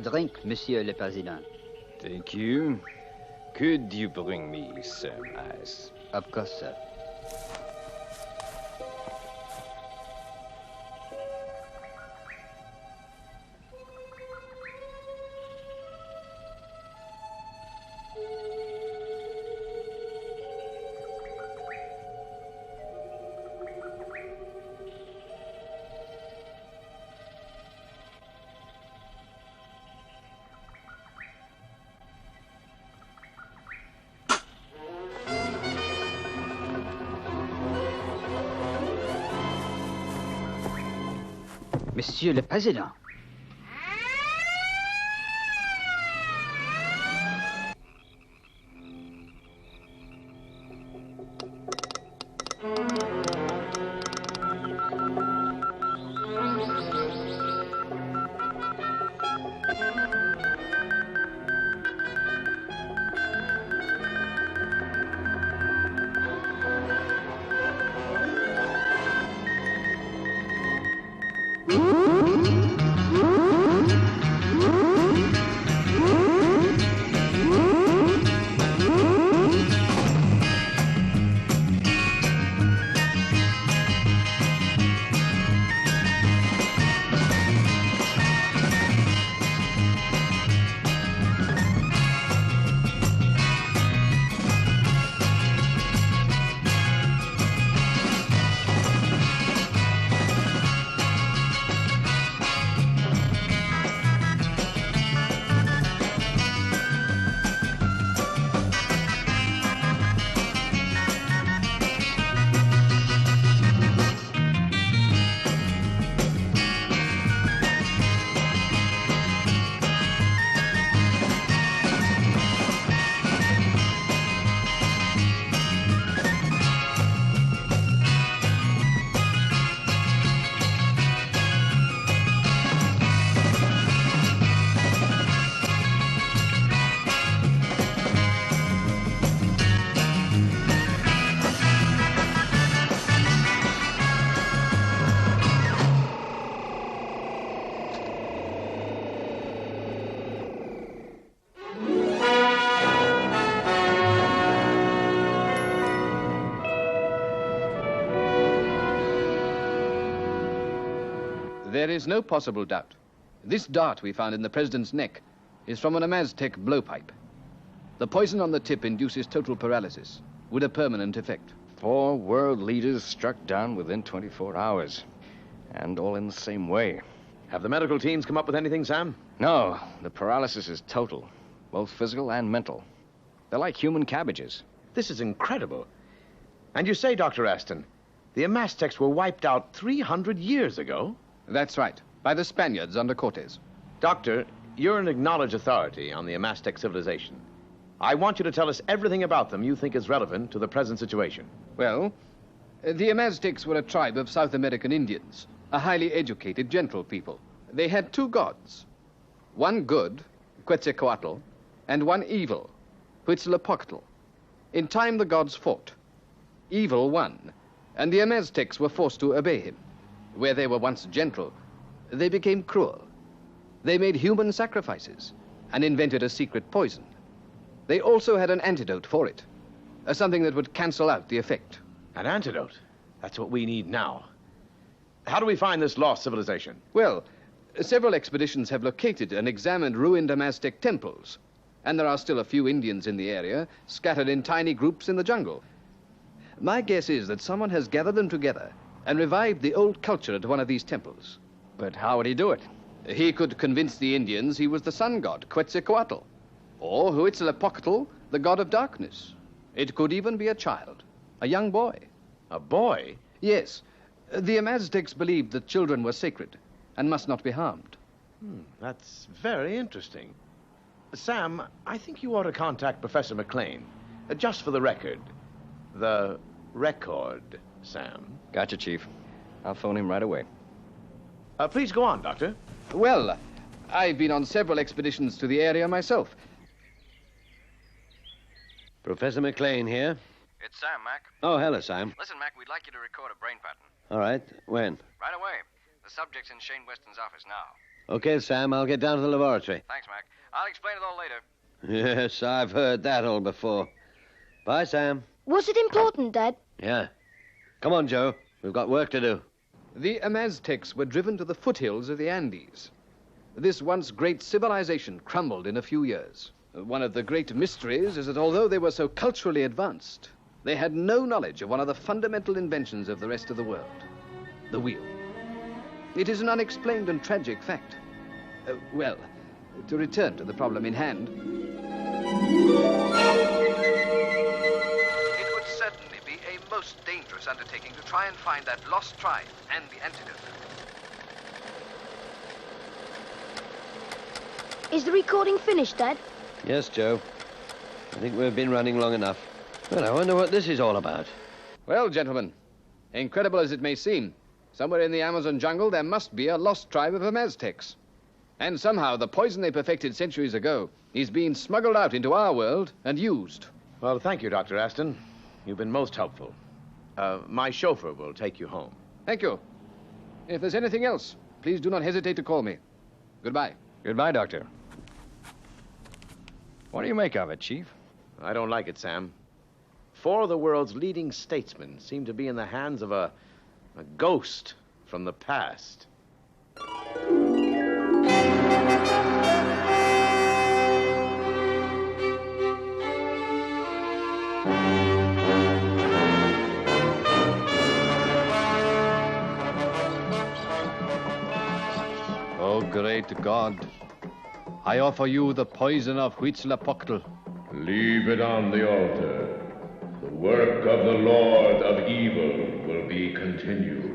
drink, Monsieur le Président. Thank you. Could you bring me some ice? Of course, sir. Monsieur le Président. There is no possible doubt. This dart we found in the president's neck is from an Amaztec blowpipe. The poison on the tip induces total paralysis with a permanent effect. 4 world leaders struck down within 24 hours. And all in the same way. Have the medical teams come up with anything, Sam? No, the paralysis is total. Both physical and mental. They're like human cabbages. This is incredible. And you say, Dr. Aston, the Amaztecs were wiped out 300 years ago? That's right, by the Spaniards under Cortes. Doctor, you're an acknowledged authority on the Amaztec civilization. I want you to tell us everything about them you think is relevant to the present situation. Well, the Amaztecs were a tribe of South American Indians, a highly educated, gentle people. They had 2 gods. One good, Quetzalcoatl, and one evil, Huitzilopochtli. In time, the gods fought. Evil won, and the Amaztecs were forced to obey him. Where they were once gentle, they became cruel. They made human sacrifices and invented a secret poison. They also had an antidote for it, something that would cancel out the effect. An antidote? That's what we need now. How do we find this lost civilization? Well, several expeditions have located and examined ruined Amaztec temples, and there are still a few Indians in the area, scattered in tiny groups in the jungle. My guess is that someone has gathered them together and revived the old culture at one of these temples. But how would he do it? He could convince the Indians he was the sun god, Quetzalcoatl, or Huitzilopochtli, the god of darkness. It could even be a child, a young boy. A boy? Yes. The Amaztecs believed that children were sacred and must not be harmed. That's very interesting. Sam, I think you ought to contact Professor McLean, just for the record. The record, Sam. Gotcha, Chief. I'll phone him right away. Please go on, Doctor. Well, I've been on several expeditions to the area myself. Professor McLean here. It's Sam, Mac. Oh, hello, Sam. Listen, Mac, we'd like you to record a brain pattern. All right. When? Right away. The subject's in Shane Weston's office now. Okay, Sam, I'll get down to the laboratory. Thanks, Mac. I'll explain it all later. Yes, I've heard that all before. Bye, Sam. Was it important, Dad? Yeah. Come on, Joe. We've got work to do. The Amaztecs were driven to the foothills of the Andes. This once great civilization crumbled in a few years. One of the great mysteries is that although they were so culturally advanced, they had no knowledge of one of the fundamental inventions of the rest of the world, the wheel. It is an unexplained and tragic fact. Well, to return to the problem in hand. It would certainly be a most dangerous undertaking to try and find that lost tribe and the antidote. Is the recording finished, Dad? Yes, Joe. I think we've been running long enough. Well, I wonder what this is all about. Well, gentlemen, incredible as it may seem, somewhere in the Amazon jungle there must be a lost tribe of Amaztecs. And somehow the poison they perfected centuries ago is being smuggled out into our world and used. Well, thank you, Dr. Aston. You've been most helpful. My chauffeur will take you home. Thank you. If there's anything else, please do not hesitate to call me. Goodbye. Goodbye, Doctor. What do you make of it, Chief? I don't like it, Sam. 4 of the world's leading statesmen seem to be in the hands of a ghost from the past. Oh, great God, I offer you the poison of Huitzilopochtli. Leave it on the altar. The work of the Lord of Evil will be continued.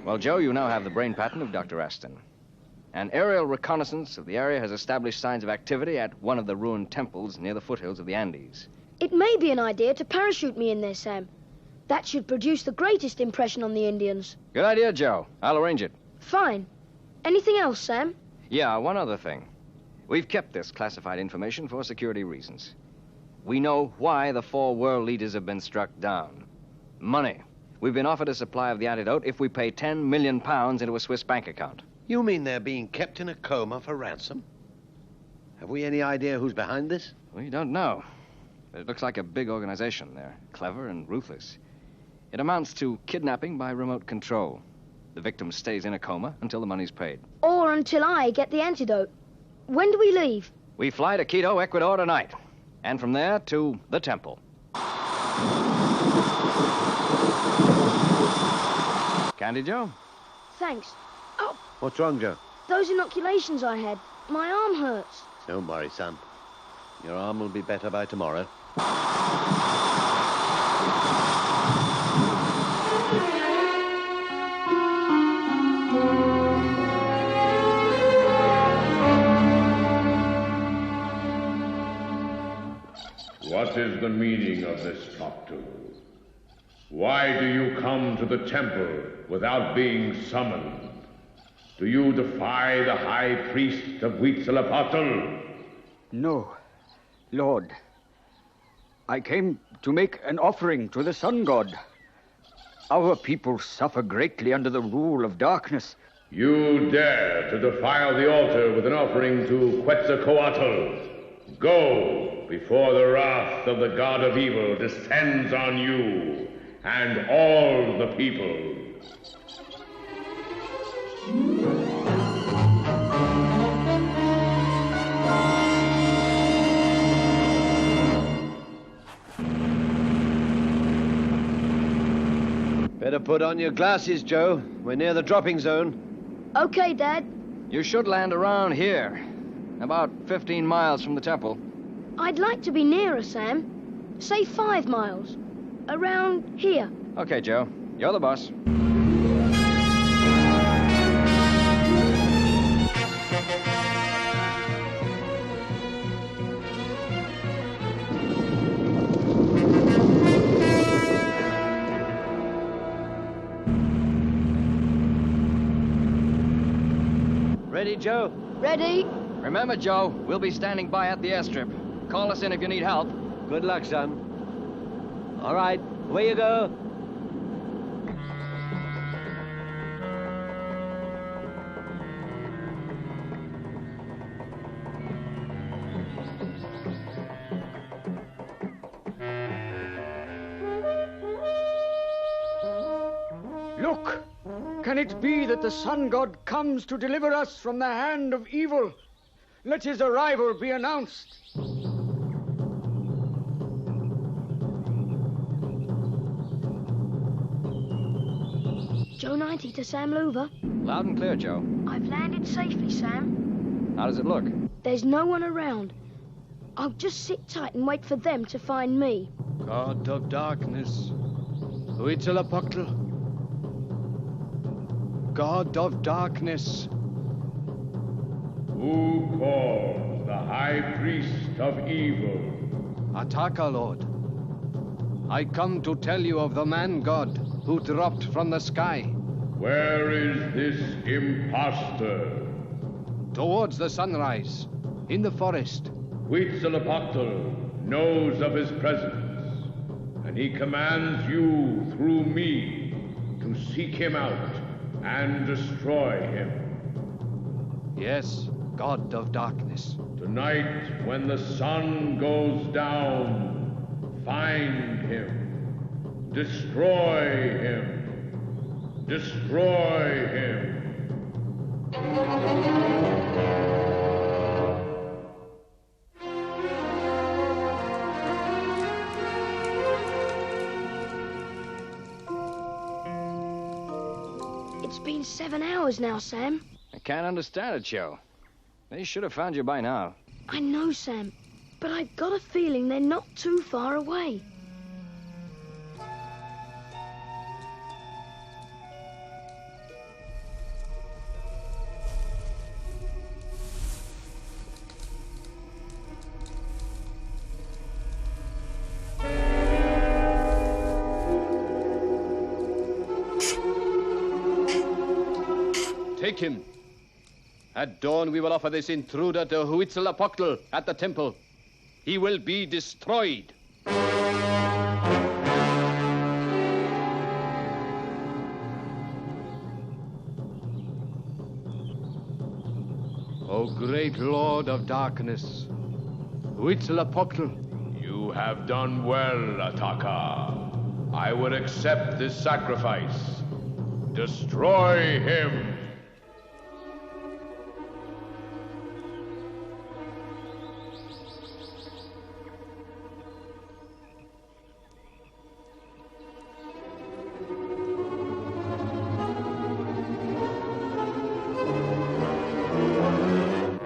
Well, Joe, you now have the brain pattern of Dr. Aston. An aerial reconnaissance of the area has established signs of activity at one of the ruined temples near the foothills of the Andes. It may be an idea to parachute me in there, Sam. That should produce the greatest impression on the Indians. Good idea, Joe. I'll arrange it. Fine. Anything else, Sam? Yeah, one other thing. We've kept this classified information for security reasons. We know why the 4 world leaders have been struck down. Money. We've been offered a supply of the antidote if we pay 10 million pounds into a Swiss bank account. You mean they're being kept in a coma for ransom? Have we any idea who's behind this? We don't know. But it looks like a big organization. They're clever and ruthless. It amounts to kidnapping by remote control. The victim stays in a coma until the money's paid. Or until I get the antidote. When do we leave? We fly to Quito, Ecuador tonight. And from there to the temple. Candy, Joe? Thanks. Oh, What's wrong, Joe? those inoculations I had. My arm hurts. Don't worry, son. Your arm will be better by tomorrow. What is the meaning of this Toptu? Why do you come to the temple without being summoned? Do you defy the high priest of Huitzilopochtli? No, Lord. I came to make an offering to the sun god. Our people suffer greatly under the rule of darkness. You dare to defile the altar with an offering to Quetzalcoatl. Go, before the wrath of the god of evil descends on you and all the people. Better put on your glasses, Joe. We're near the dropping zone. Okay, Dad. You should land around here, about 15 miles from the temple. I'd like to be nearer, Sam. Say 5 miles. Around here. Okay, Joe. You're the boss. Ready, Joe? Ready? Remember, Joe, we'll be standing by at the airstrip. Call us in if you need help. Good luck, son. All right, away you go. Look! Can it be that the sun god comes to deliver us from the hand of evil? Let his arrival be announced. Joe 90 to Sam Louver. Loud and clear, Joe. I've landed safely, Sam. How does it look? There's no one around. I'll just sit tight and wait for them to find me. God of darkness, Huitzilopochtli. God of darkness. Who calls the high priest of evil? Ataka, Lord. I come to tell you of the man-god who dropped from the sky. Where is this impostor? Towards the sunrise, in the forest. Huitzilopochtli knows of his presence, and he commands you through me to seek him out and destroy him. Yes, God of darkness. Tonight, when the sun goes down, find him. Destroy him. Destroy him. It's been 7 hours now, Sam. I can't understand it, Joe. They should have found you by now. I know, Sam, but I've got a feeling they're not too far away. Take him. At dawn, we will offer this intruder to Huitzilopochtli at the temple. He will be destroyed. O great Lord of darkness, Huitzilopochtli. You have done well, Ataka. I would accept this sacrifice. Destroy him.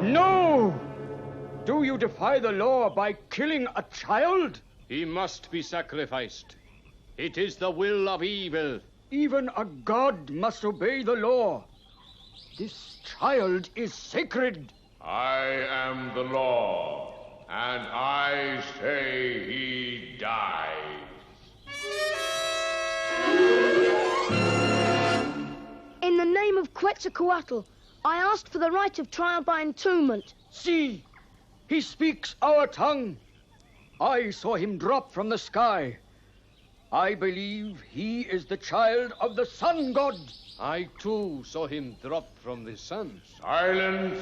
No! Do you defy the law by killing a child? He must be sacrificed. It is the will of evil. Even a god must obey the law. This child is sacred. I am the law, and I say he dies. In the name of Quetzalcoatl, I asked for the right of trial by entombment. See, he speaks our tongue. I saw him drop from the sky. I believe he is the child of the sun god. I too saw him drop from the sun. Silence!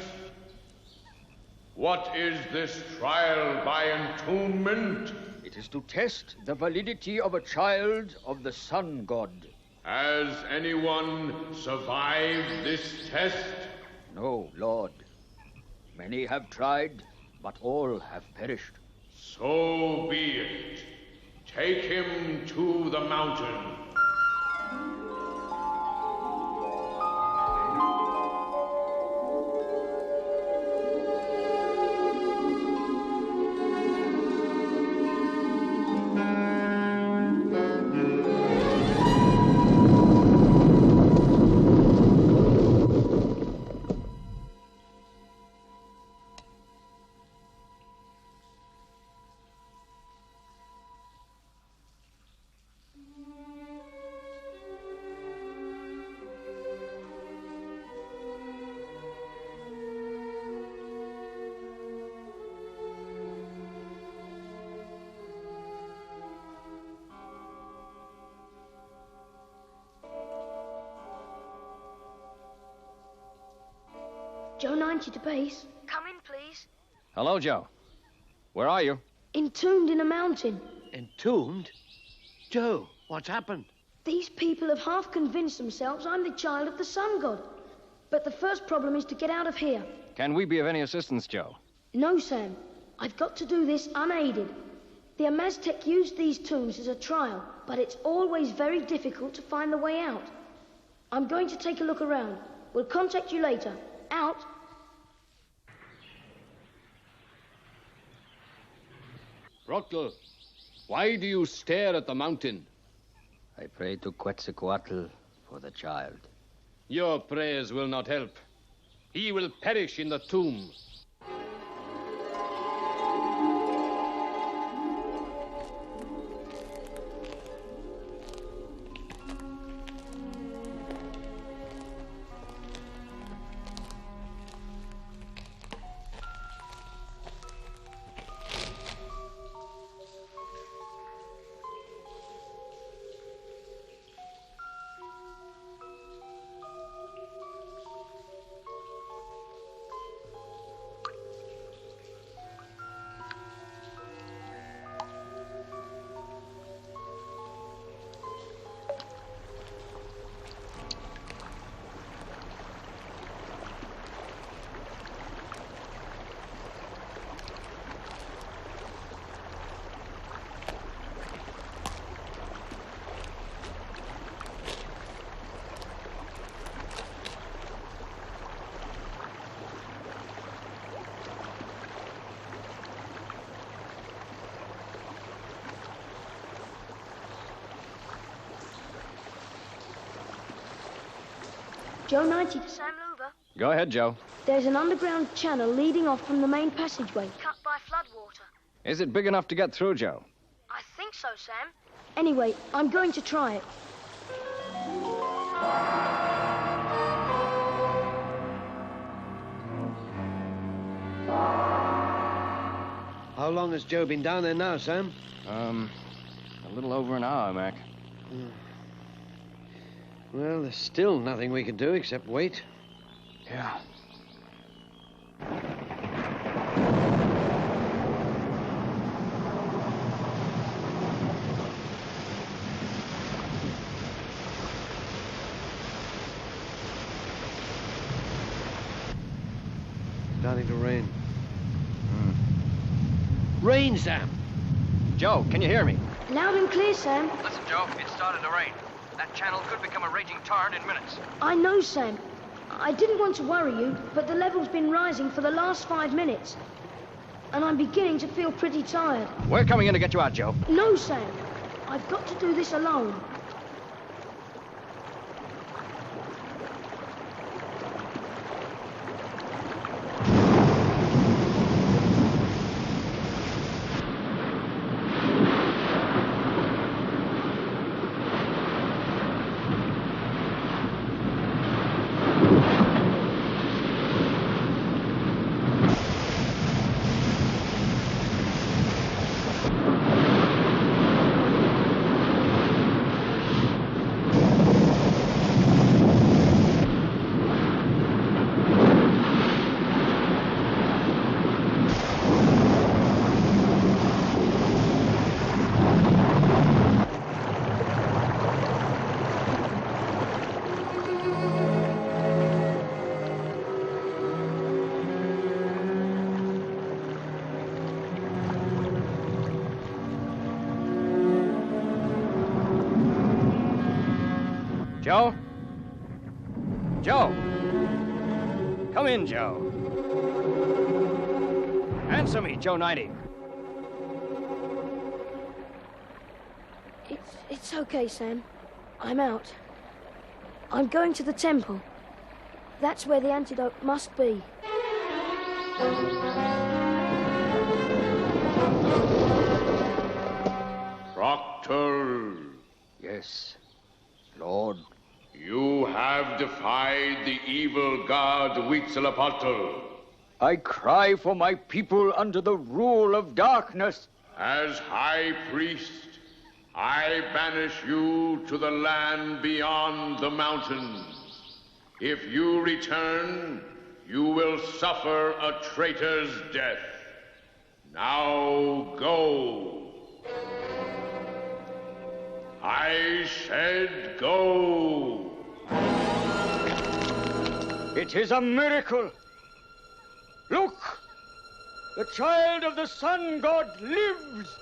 What is this trial by entombment? It is to test the validity of a child of the sun god. Has anyone survived this test? No, Lord. Many have tried, but all have perished. So be it. Take him to the mountain. Joe 90 to base. Come in, please. Hello, Joe. Where are you? Entombed in a mountain. Entombed? Joe, what's happened? These people have half convinced themselves I'm the child of the sun god. But the first problem is to get out of here. Can we be of any assistance, Joe? No, Sam. I've got to do this unaided. The Amaztec used these tombs as a trial, but it's always very difficult to find the way out. I'm going to take a look around. We'll contact you later. Out. Roctal, why do you stare at the mountain? I pray to Quetzalcoatl for the child. Your prayers will not help. He will perish in the tomb. Joe 90 to Sam Louver. Go ahead, Joe. There's an underground channel leading off from the main passageway. Cut by floodwater. Is it big enough to get through, Joe? I think so, Sam. Anyway, I'm going to try it. How long has Joe been down there now, Sam? A little over an hour, Mac. Well, there's still nothing we can do except wait. Yeah. Starting to rain. Rain, Sam! Joe, can you hear me? Loud and clear, Sam. Listen, Joe, it's starting to rain. That channel could become a raging torrent in minutes. I know, Sam. I didn't want to worry you, but the level's been rising for the last 5 minutes. And I'm beginning to feel pretty tired. We're coming in to get you out, Joe. No, Sam. I've got to do this alone. Joe? Joe? Come in, Joe. Answer me, Joe 90. It's okay, Sam. I'm out. I'm going to the temple. That's where the antidote must be. Proctor. Yes, Lord. You have defied the evil god Huitzilopochtli. I cry for my people under the rule of darkness. As high priest, I banish you to the land beyond the mountains. If you return, You will suffer a traitor's death. Now go. I said go. It is a miracle. Look! The child of the sun god lives!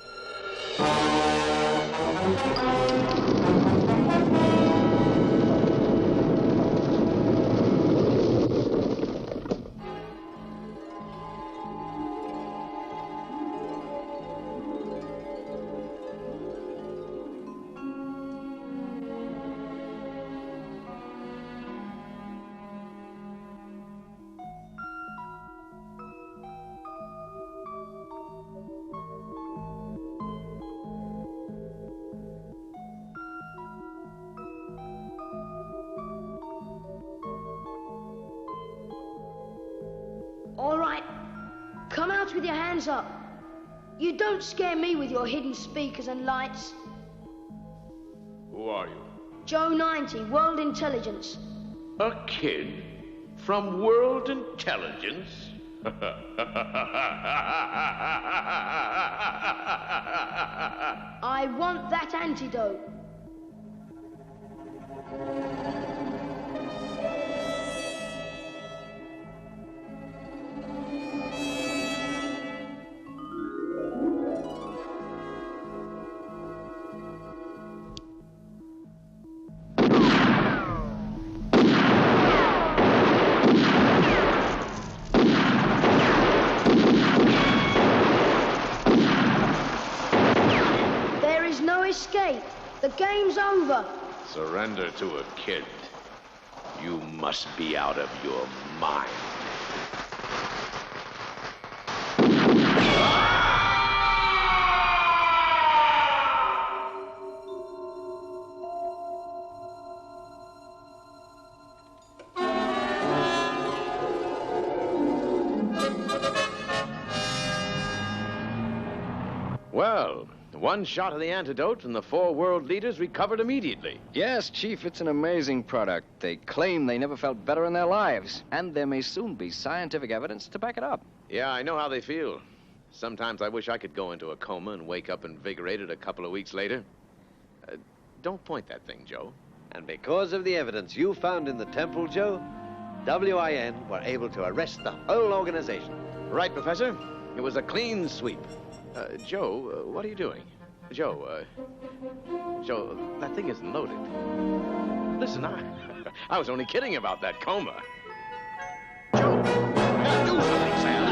All right. Come out with your hands up. You don't scare me with your hidden speakers and lights. Who are you? Joe 90, World Intelligence. A kid from World Intelligence? I want that antidote. There is no escape. The game's over. Surrender to a kid. You must be out of your mind. Well, one shot of the antidote and the 4 world leaders recovered immediately. Yes, Chief, it's an amazing product. They claim they never felt better in their lives, and there may soon be scientific evidence to back it up. Yeah, I know how they feel. Sometimes I wish I could go into a coma and wake up invigorated a couple of weeks later. Don't point that thing, Joe. And because of the evidence you found in the temple, Joe, WIN were able to arrest the whole organization. Right, Professor. It was a clean sweep. Joe, what are you doing? Joe, that thing isn't loaded. Listen, I was only kidding about that coma. Joe, do something, Sam.